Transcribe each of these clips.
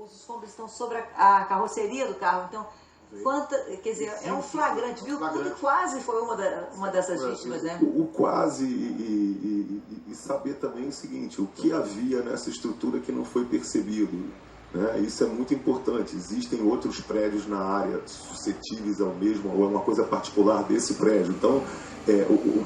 Os escombros estão sobre a carroceria do carro, então, quer dizer, é um flagrante, viu? Tudo quase foi uma dessas vítimas, né? O quase e saber também o seguinte, o que havia nessa estrutura que não foi percebido, né? Isso é muito importante. Existem outros prédios na área suscetíveis ao mesmo, ou é uma coisa particular desse prédio. Então,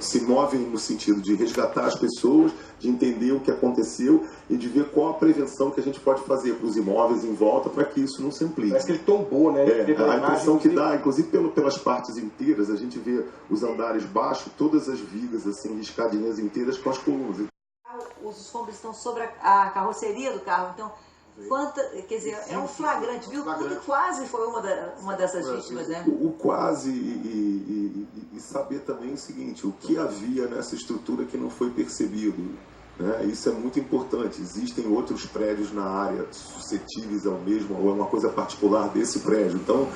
se movem no sentido de resgatar as pessoas, de entender o que aconteceu e de ver qual a prevenção que a gente pode fazer para os imóveis em volta para que isso não se amplie. Parece que ele tombou, né? A impressão que dá, inclusive pelas partes inteiras, a gente vê os andares baixos, todas as vigas, assim, escadinhas inteiras com as colunas. Os escombros estão sobre a carroceria do carro, então, quer dizer, é um flagrante, viu? Tudo quase foi uma dessas vítimas, né? O quase e saber também o seguinte, o que havia nessa estrutura que não foi percebido, né? Isso é muito importante. Existem outros prédios na área suscetíveis ao mesmo, ou é uma coisa particular desse prédio. Então,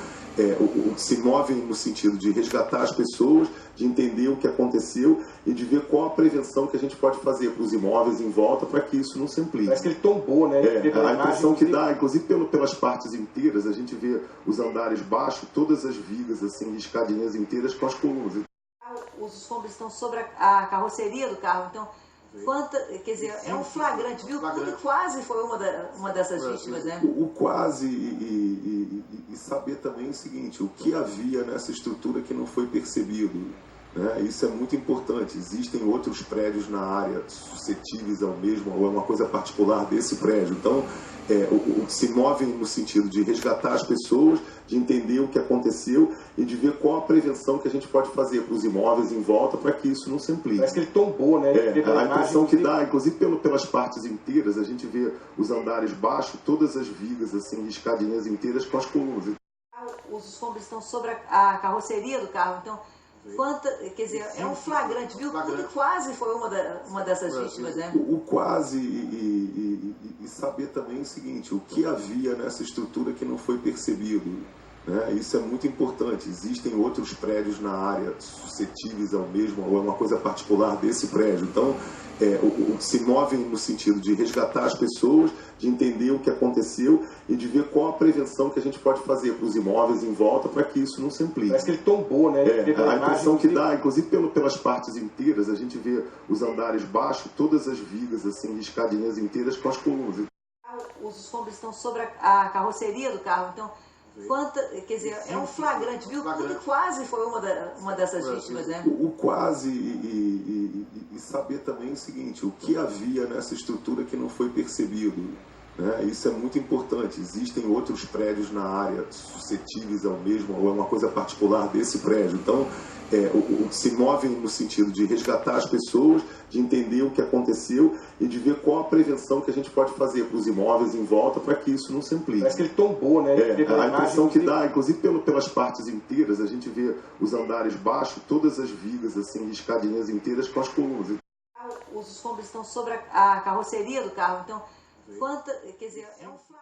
se movem no sentido de resgatar as pessoas, de entender o que aconteceu e de ver qual a prevenção que a gente pode fazer para os imóveis em volta para que isso não se amplie. Parece que ele tombou, né? A impressão que dá, inclusive pelas partes inteiras, a gente vê os andares baixos, todas as vigas, assim, escadinhas inteiras com as colunas. Os escombros estão sobre a carroceria do carro, então, quer dizer, é um flagrante, viu? Tudo quase foi uma dessas vítimas, né? O quase e saber também o seguinte, o que havia nessa estrutura que não foi percebido, né? Isso é muito importante. Existem outros prédios na área suscetíveis ao mesmo, ou é uma coisa particular desse prédio. Então, se movem no sentido de resgatar as pessoas, de entender o que aconteceu e de ver qual a prevenção que a gente pode fazer para os imóveis em volta para que isso não se amplie. Parece que ele tombou, né? A impressão que dá, inclusive pelas partes inteiras, a gente vê os andares baixos, todas as vigas, assim, escadinhas inteiras com as colunas. Os escombros estão sobre a carroceria do carro, então, quer dizer, é um flagrante, viu? Tudo quase foi uma dessas vítimas, né? O quase e saber também o seguinte, o que havia nessa estrutura que não foi percebido, né? Isso é muito importante. Existem outros prédios na área suscetíveis ao mesmo, ou é uma coisa particular desse prédio. Então, se movem no sentido de resgatar as pessoas, de entender o que aconteceu e de ver qual a prevenção que a gente pode fazer para os imóveis em volta para que isso não se amplie. Parece que ele tombou, né? A impressão que dá, inclusive pelas partes inteiras, a gente vê os andares baixos, todas as vigas, assim, escadinhas inteiras com as colunas. Os escombros estão sobre a carroceria do carro, então, quer dizer, é um flagrante, viu? Tudo quase foi uma dessas vítimas, né? O quase e saber também o seguinte, o que havia nessa estrutura que não foi percebido, né? Isso é muito importante. Existem outros prédios na área suscetíveis ao mesmo, ou é uma coisa particular desse prédio. Então, se movem no sentido de resgatar as pessoas, de entender o que aconteceu e de ver qual a prevenção que a gente pode fazer para os imóveis em volta para que isso não se amplie. Parece que ele tombou, né? A impressão que dá, inclusive pelas partes inteiras, a gente vê os andares baixos, todas as vigas, assim, escadinhas inteiras com as colunas. Os escombros estão sobre a carroceria do carro, então, quer dizer, é um